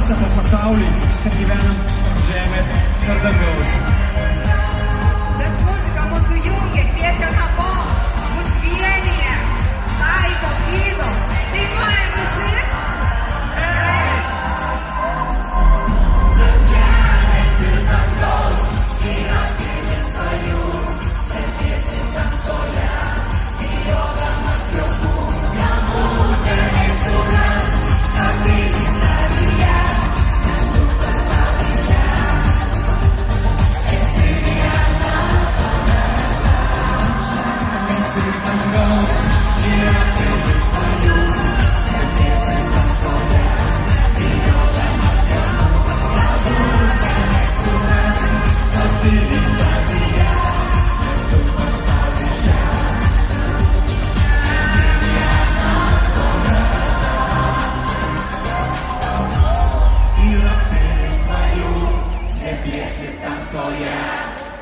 nuostabą pasaulį, kad gyvenam tarp žemės ir dangaus. Bet muzika mūsų jungia, kviečia namo, mus vienyje, taiko, gydo. Dainuojam visi? Tarp žemės ir dangaus, yra pilis karių, sėdėsi tamsoje, bijodamas jausmų, galbūt tave suras, kad pilį tavyje, nes tu pasauly čia, esi viena. Žemės ir dangaus, yra pilis karių, sėdėsi tamsoje, bijodamas jausmų, galbūt tave suras, kad pilį tavyje, nes tu pasauly čia. Yra pilis svajų, slėpiesi tamsoje,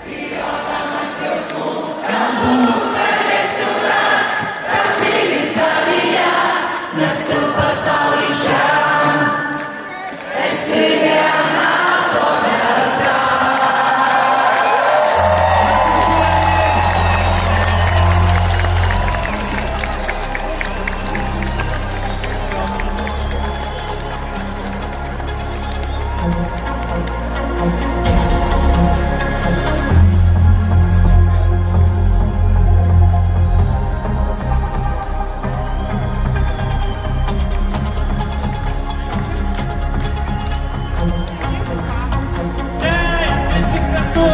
bijodamas jausmų, galbūt tave suras, tą pilį tavyje, nes tu pasauly čia esi viena to verta. Esi kartu.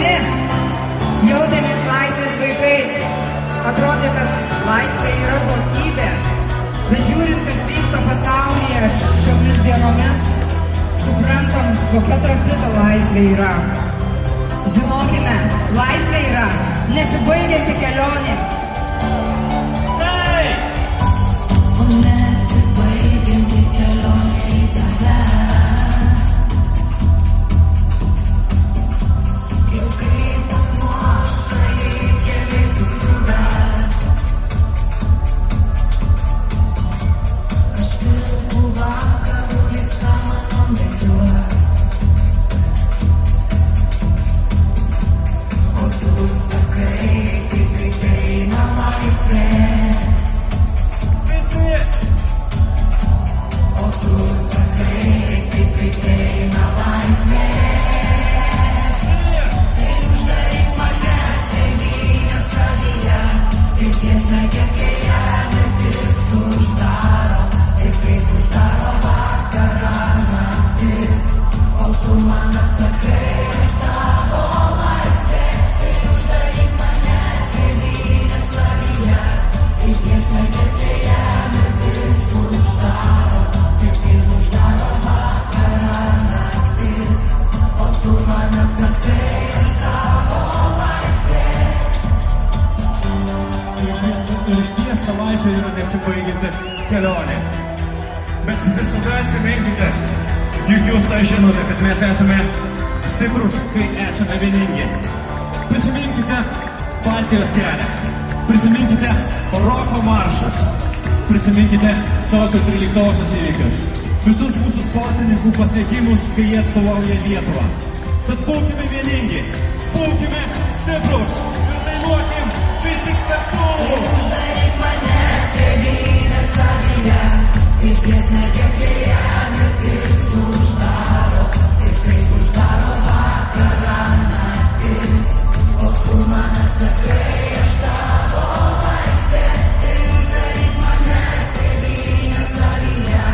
jauni, jautėmės laisvės vaikais. Atrodė, kad laisvė yra duotybė. Bet žiūrint, kas vyksta pasaulyje šiomis dienomis, suprantam, kokia trapi ta laisvė yra. Žinokime, laisvė yra nesibaigianti kelionė. Hey! Nesibaigianti kelionė į tave. Jau kaip apnuošai keliais sukubęs. Aš pilku vakarų lista mano mėgiuos. O tu sakai, kaip eina laisvė. Visi! O tu sakai, kaip eina laisvė. Tai uždaryk mane, tėvynę savyje. Tik tiesne, kiek ją mirtis uždaro. Taip kaip uždaro vakarą naktis. O tu man atsakai, aš tavo laisvė. Tai uždaryk mane, tėvynę savyje. Tik tiesne, kiek ją mirtis uždaro. Taip kaip uždaro vakarą naktis. O tu man atsakai, aš tavo laisvė. Ir išties ta laisvė yra nesibaigianti kelionė. Bet visada atsiminkite, juk jūs tą žinote, kad mes esame stiprus, kai esame vieningi. Prisiminkite Baltijos kelią. Prisiminkite roko maršus. Prisiminkite sausio 13-osios įvykius. Visus mūsų sportininkų pasiekimus, kai jie atstovauja Lietuvą. Tad būkime vieningi, būkime stiprus ir dainuokim visi kartu. Uždaryk mane, tėvynę savyje. Tik tiesne, kiek ją mirtis uždaro. Taip kaip uždaro vakarą naktis. O tu man atsakai, aš tavo laisvė. Tai uždaryk mane, tėvynę savyje.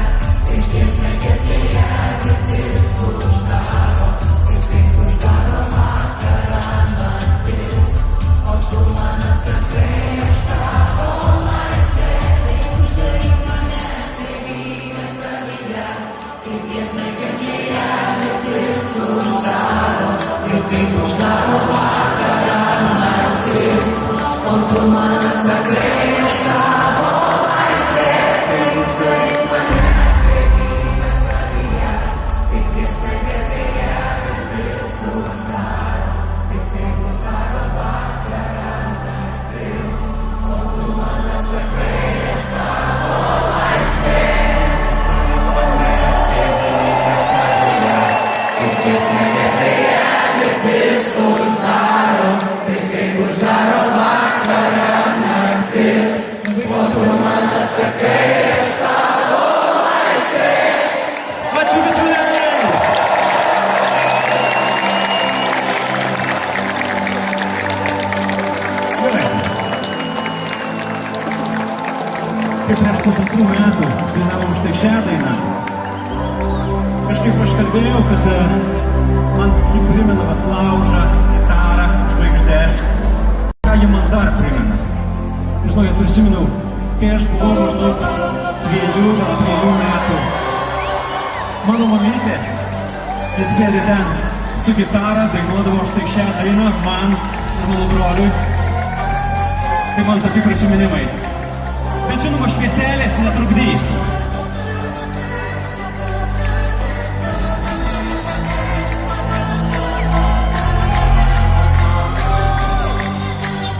Tik tiesne, kiek ją mirtis uždaro. Taip kaip uždaro vakarą naktis. O tu man atsakai, aš tavo laisvė. Tai uždaryk mane, tėvynę savyje. Kaip tiesne, kiek ją mirtis uždaro. Taip kaip uždaro vakarą naktis. O tu man atsakai, aš tavo laisvė. Tai uždaryk mane, tėvynę savyje. Kaip tiesne, kiek ją mirtis uždaro. Taip kaip uždaro vakarą naktis. O tu man atsakai, aš tavo laisvė. Kaip tiesne, kiek ją mirtis uždaro. Taip kaip uždaro vakarą naktis. O tu man atsakai, aš tavo laisvė. Ačiū bičiuliai! Gerai. Kaip prieš pusantrų metų dainavom štai šią dainą. Kažkaip aš kalbėjau, kad man ji primena vat laužą, gitarą, žvaigždės. Ką ji man dar primena? Žinau, kad prisimenu, kai aš buvau maždaug 2 metų. Mano mamytė, ji sėdi ten su gitara, dainuodavo štai šią dainą man ir mano broliui. Tai man tokie prisiminimai. Bet žinoma, švieselės netrukdys.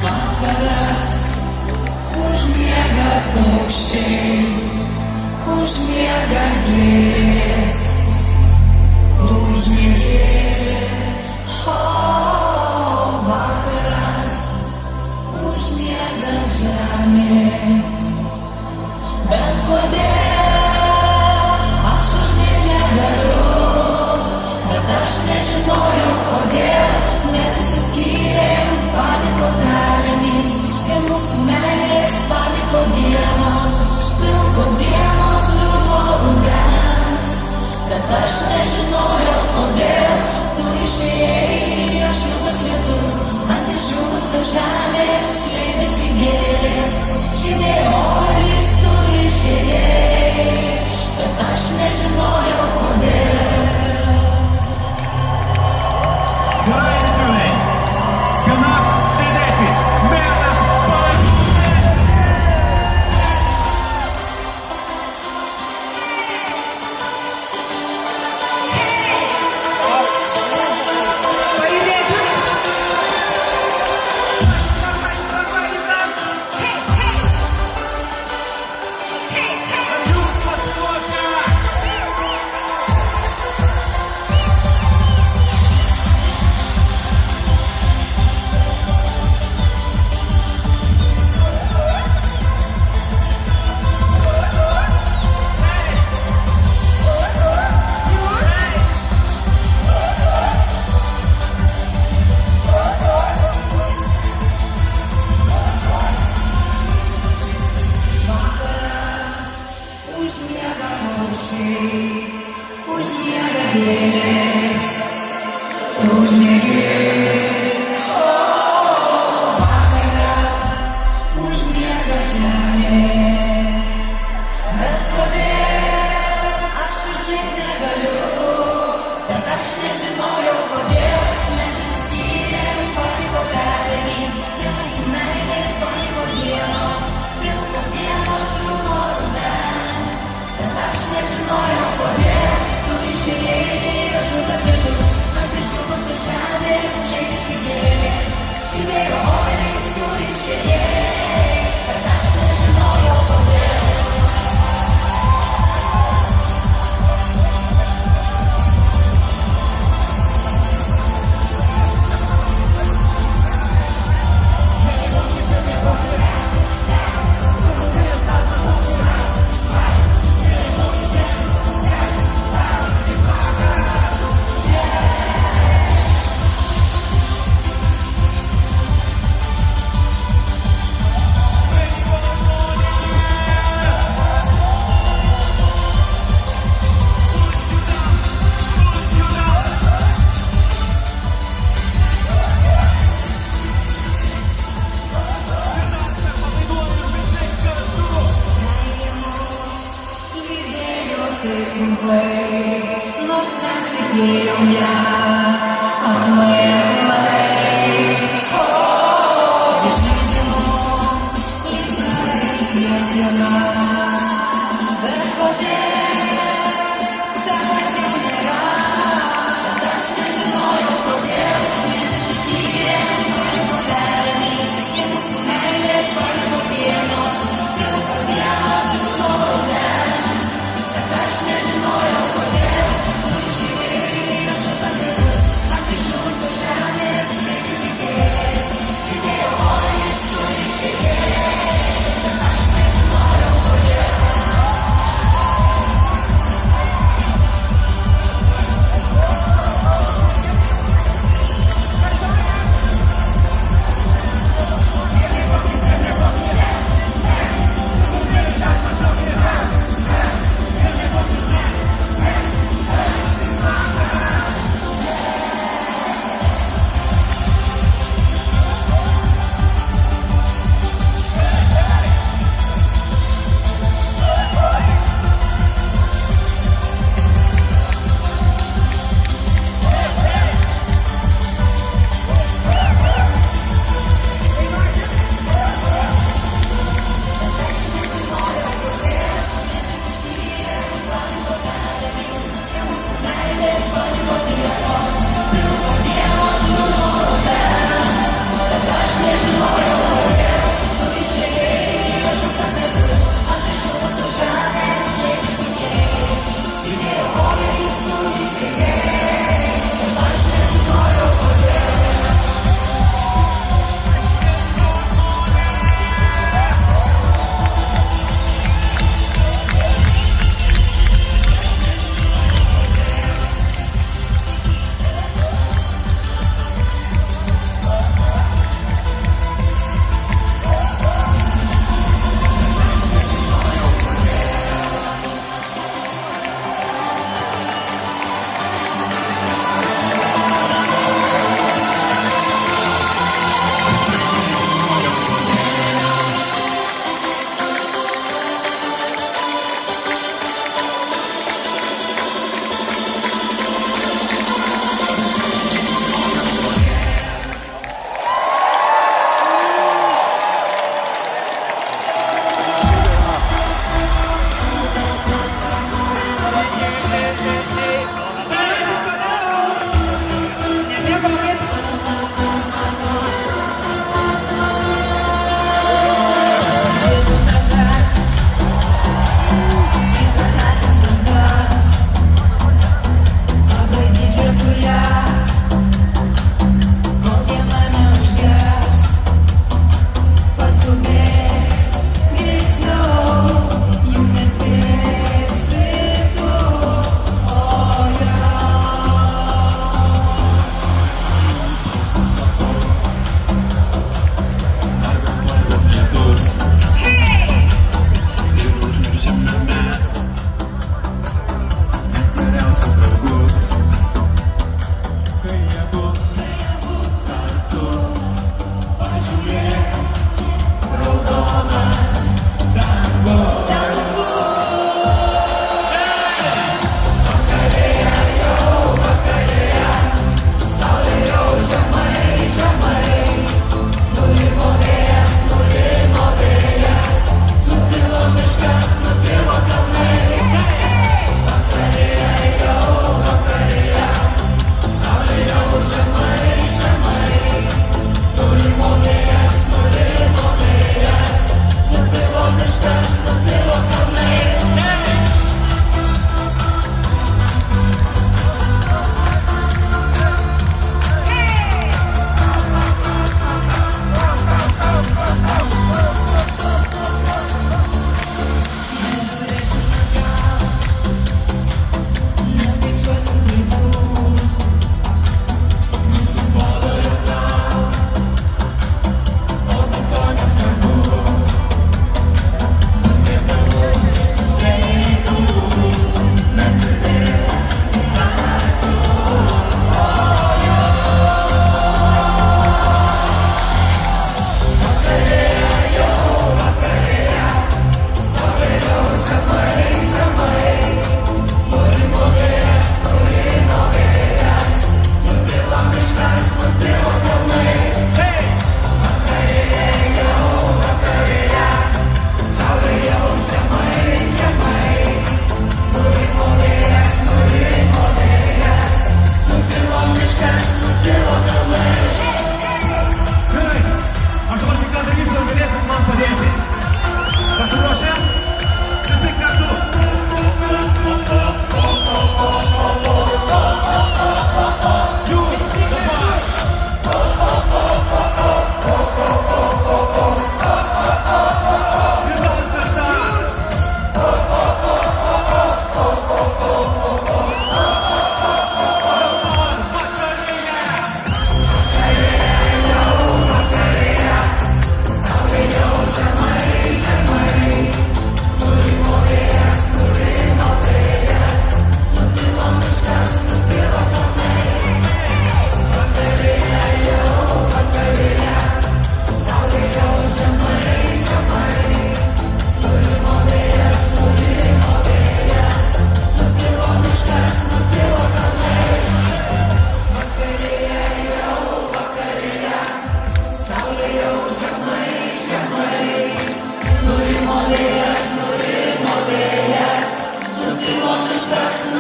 Vakaras užmiega paukščiai, užmiega gėlės, tu užmiegi. O vakaras užmiega žemė. Bet kodėl aš užmiegt negaliu? Bet aš nežinojau kodėl, nes išsiskyrėm, paniko pelenys ir mūsų meilės paniko dienos, pilkos dienos liūdno rudens. Bet aš nežinojau kodėl, tu išėjai ir šiltas lietus. žemės skleidėsi gėlės, žydėjo obelis turi išėjai, bet aš nežinojau kodėl. Gerai, bičiuliai, gana sėdėti, metas palaikyti. Pajudėti. Jūs pasiruošę? Užmiega paukščiai, užmiega gėlės, tu užmiegi. Vakaras, užmiega žemė, bet kodėl aš užmigti negaliu, bet aš nežinojau kodėl. Mes išsiskyrėm, paliko perlydys, prie mūsų meilės paliko dienos, pilkos dienos liūno rudens. Bet aš nežinojau kodėl, tu išėjai, aš ilgas lietus, ant išjungos ir žemės leidėsi gėlės, žydėjo obelis, tu išėjai, bet aš nežinojau kodėl. Lydėjo taip trumpai, nors mes tikėjom ją aklai, aklai. Dienos, lyg praeities diena, bet kodėl tavęs jau nėra, bet aš nežinojau kodėl. Mes išsiskyrėm, paliko perlydys, prie mūsų meilės paliko dienos, pilkos dienos liūno rudens. Bet aš nežinojau kodėl, tu išėjai, aš ilgas lietus, ant išdžiūvusios žemės.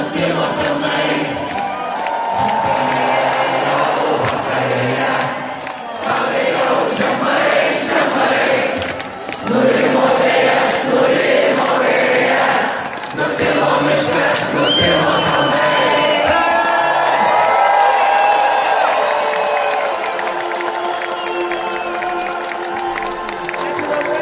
nutilo pilnai. Saulė jau žemai, žemai. Nurimo vėjas, nutilo miškas, nutilo kalnai. Ačiū labai.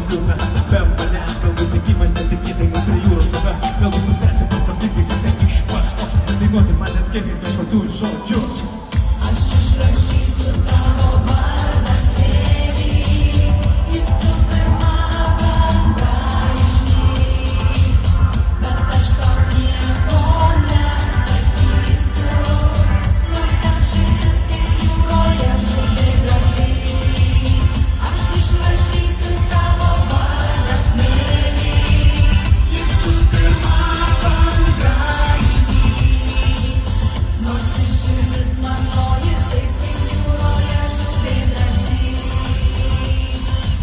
bus liūdna, be manęs galbūt likimas netikėtai mus prie jūros save. Galbūt nuspręsiu pastabdykais, tai iš pats koks, dainuoti man net kiek ir kažkokius žodžius. Aš išrašysiu tavo vardą smėlį, jis su pirma banga išnyks, bet aš tau nieko nesakysiu, nors gal širdis kaip jūroje žuvėdroblys. Aš išrašysiu tavo vardą smėlį, jis su pirma banga išnyks, nors ir širdis mano ji taip kaip jūroje žuvėdroblys,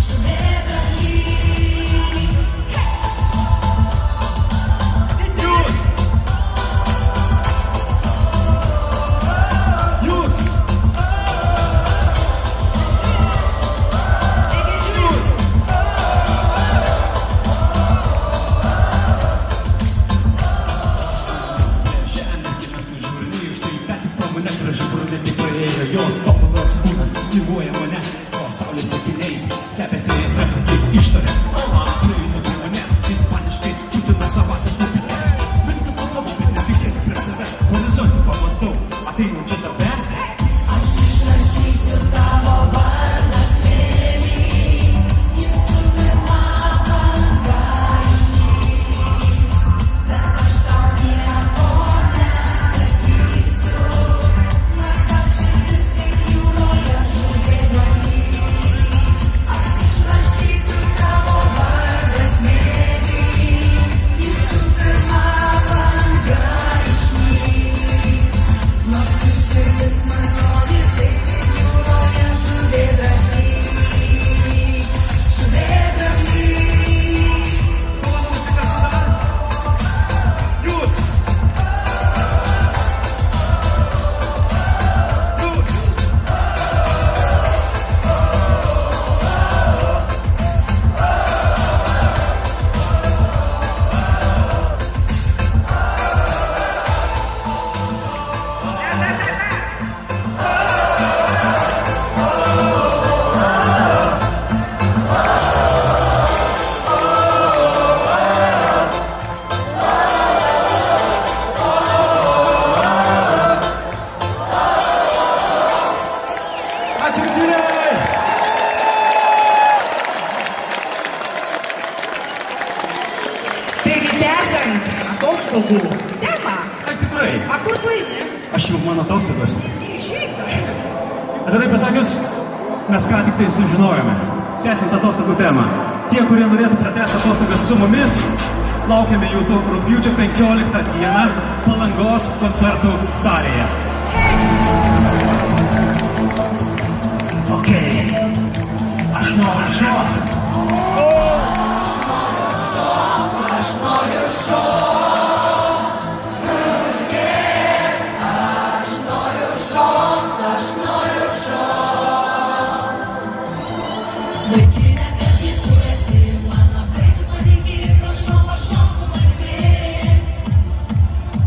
žuvėdroblys. Jūs! Jūs! Jūs! Žemė gimęs nužiūrinėjau, štai ką tik po mane graži brunetė praėjo. Jos tobulas kūnas gyvuoja mane, o saulės akiniais slepiasi aistra kaip ištarė. Prieinu prie manęs, ispaniškai putina savasias pupines. Viskas nuostabu, bet netikėtai prieš save. Horizontį pamatau, ateinančią tave. Aš išrašysiu tavo vardą smėlį, jis su pirma banga išnyks, bet aš tau nieko nesakysiu, nors gal širdis kaip jūroje žuvėdroblys. Aš išrašysiu tavo vardą smėlį, jis su pirma banga išnyks, nors ir širdis mano ji taip kaip jūroje žuvėdroblys, žuvėdroblys. Jūs! Jūs! Ačiū, bičiuliai! Taigi, tęsiant atostogų temą, Ai, tikrai, a kur tu eini? aš jau mano atostogos. Neišeina. Atvirai pasakius, mes ką tik tai sužinojome. Tęsiant atostogų temą. Tie, kurie norėtų pratęsti atostogas su mumis, laukiame jūsų rugpjūčio 15 dieną Palangos koncertų salėje. Okay. Aš noriu šokti. Aš noriu šokt, aš noriu šokt, aš noriu šokt. Vaikine, kas gi tu esi, man labai tu patinki, prašau, pašok su manimi.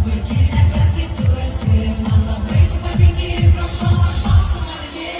Vaikine, kas gi tu esi, man labai tu patinki, prašau, pašok su manimi.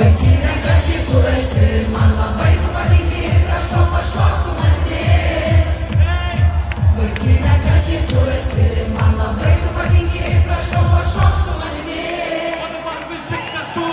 Vaikai rankas įkūrėsi, man labai tu patinki, prašau pašok su manimi. Vaikai rankas įkūrėsi, man labai tu patinki, prašau pašok su manimi. O dabar visi kartu.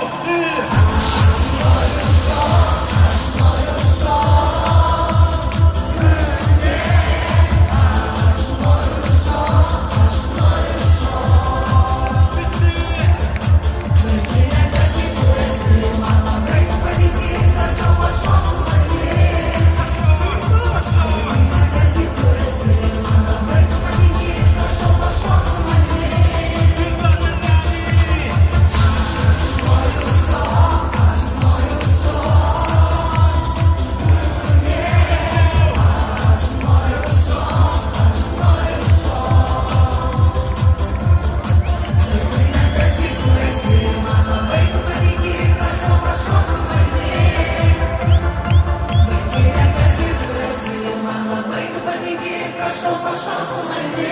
Prašau pašok su manimi.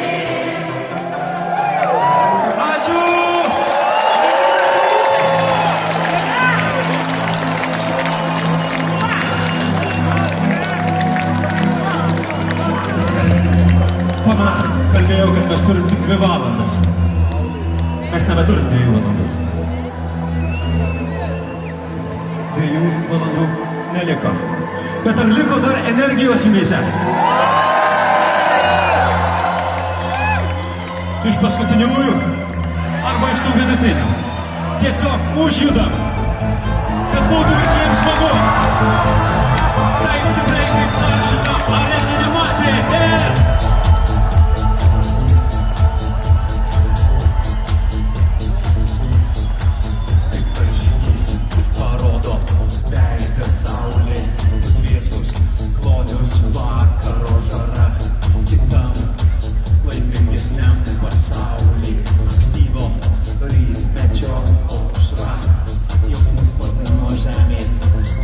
Ačiū! Pamenat, kalbėjau, kad mes turim tik 2 valandas. Mes nebeturim 2 valandų. 2 valandų neliko. Bet ar liko dar energijos jumyse? Iš paskutiniųjų arba iš tų vidutinių. Tiesiog užjudam, kad būtų visiems smagu. Taip tikrai kaip dar šitą areną nematė. Kaip per žygys parodo veidą saulė, šviesos klonius vakaro žara, kitam laimingesniam pasaulį, ankstyvo rytmečio aušra, jausmus sparna nuo žemės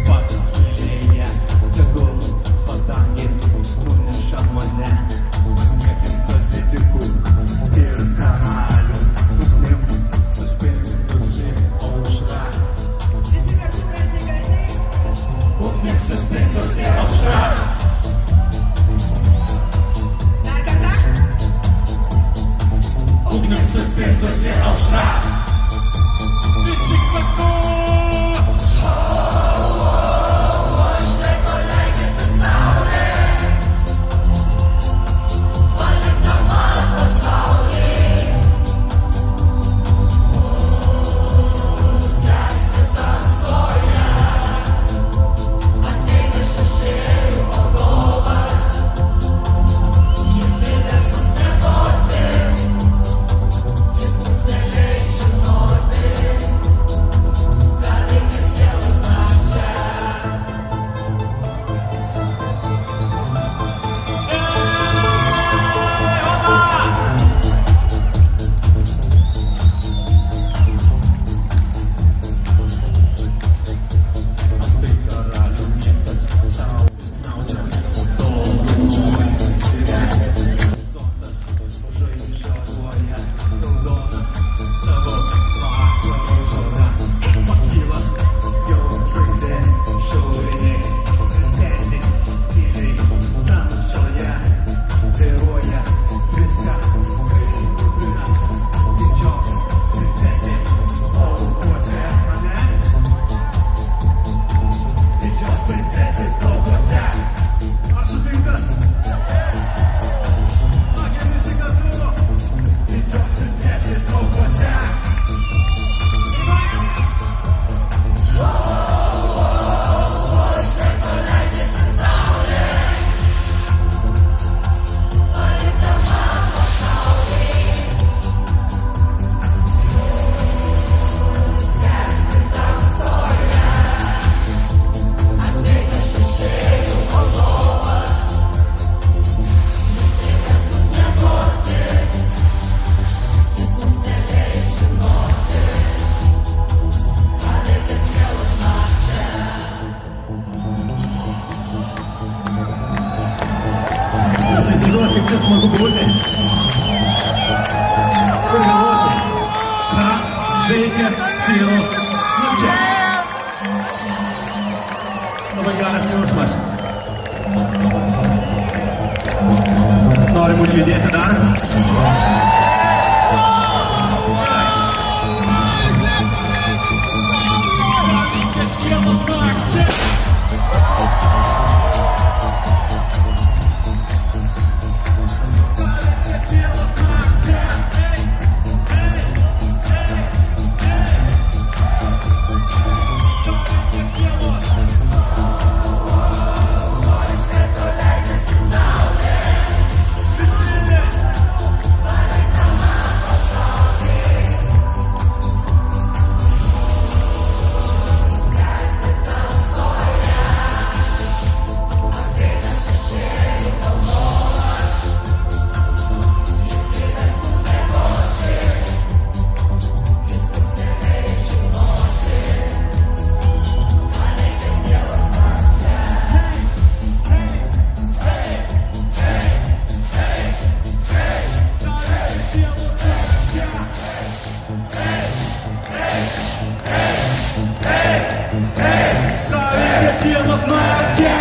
pakylėja, tegul padangė nuneša mane, niekinta didikų ir karalių, ugnim suspindusi aušra. Ugnim suspindusi aušra. Ugnim suspindusi aušra. Visi kartu! Iš laiko leidžiasi saulė, palikdama pasaulį. Skęsti tamsoje, ateina šešėlių valdovas. Jis didelis mus nenorti. Jis mums neleis žinoti, ką veikia sielos nakčia. Tai karalių miestas, saulės naučia, tolumoje žiūrėti. Zondas žaižaruoja, raudona savo vakaro žara. Pakyla jau žvaigždė šiaurinė, sėdi tyliai tamsoje, vairuoja viską, kai kupinas didžios princesės laukuose. Didžios princesės laukuose. Ar sutinkat? Nagi visi kartu. Didžios princesės laukuose. Iš laiko leidžiasi saulė, palikdama pasaulį. Skęsti tamsoje, ateina šešėlių valdovas. Jis didelis mus nenorti, jis mums neleis žinoti, ką veikia sielos nakčia. Jūs tai įsivaizduojat, kaip čia smagu būti. Ir galvoti, ką veikia sielos nakčia. labai geras jausmas. Norim užjudėti dar. Sienos nakčia.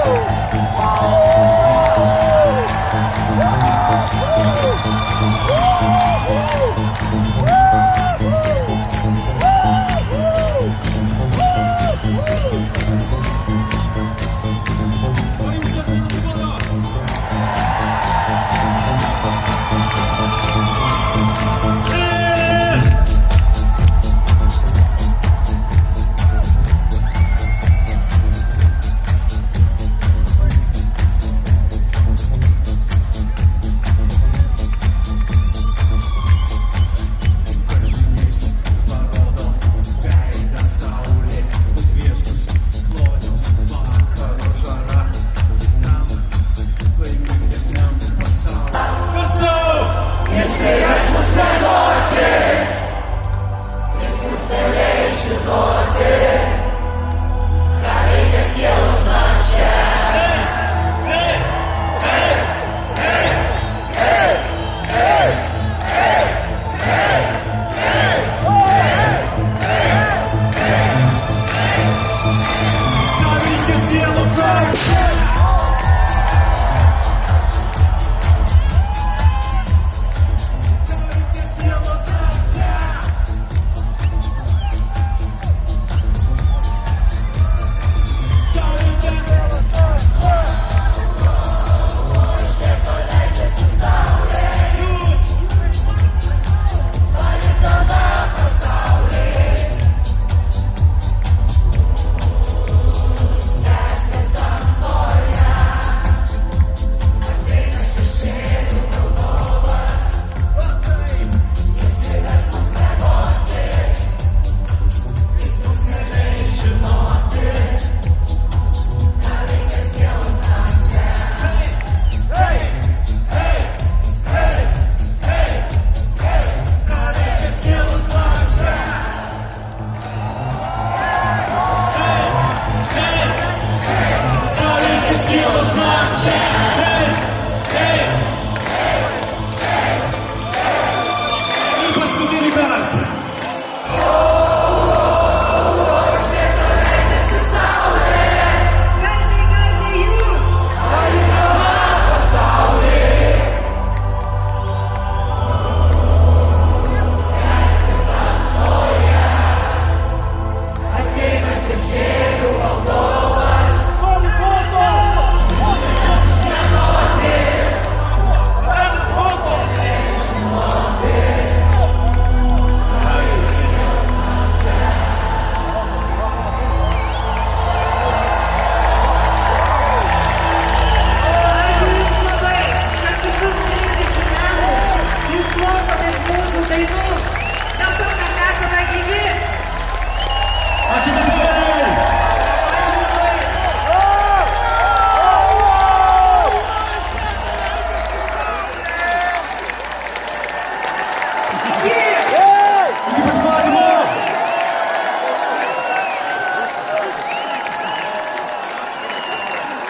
Woo!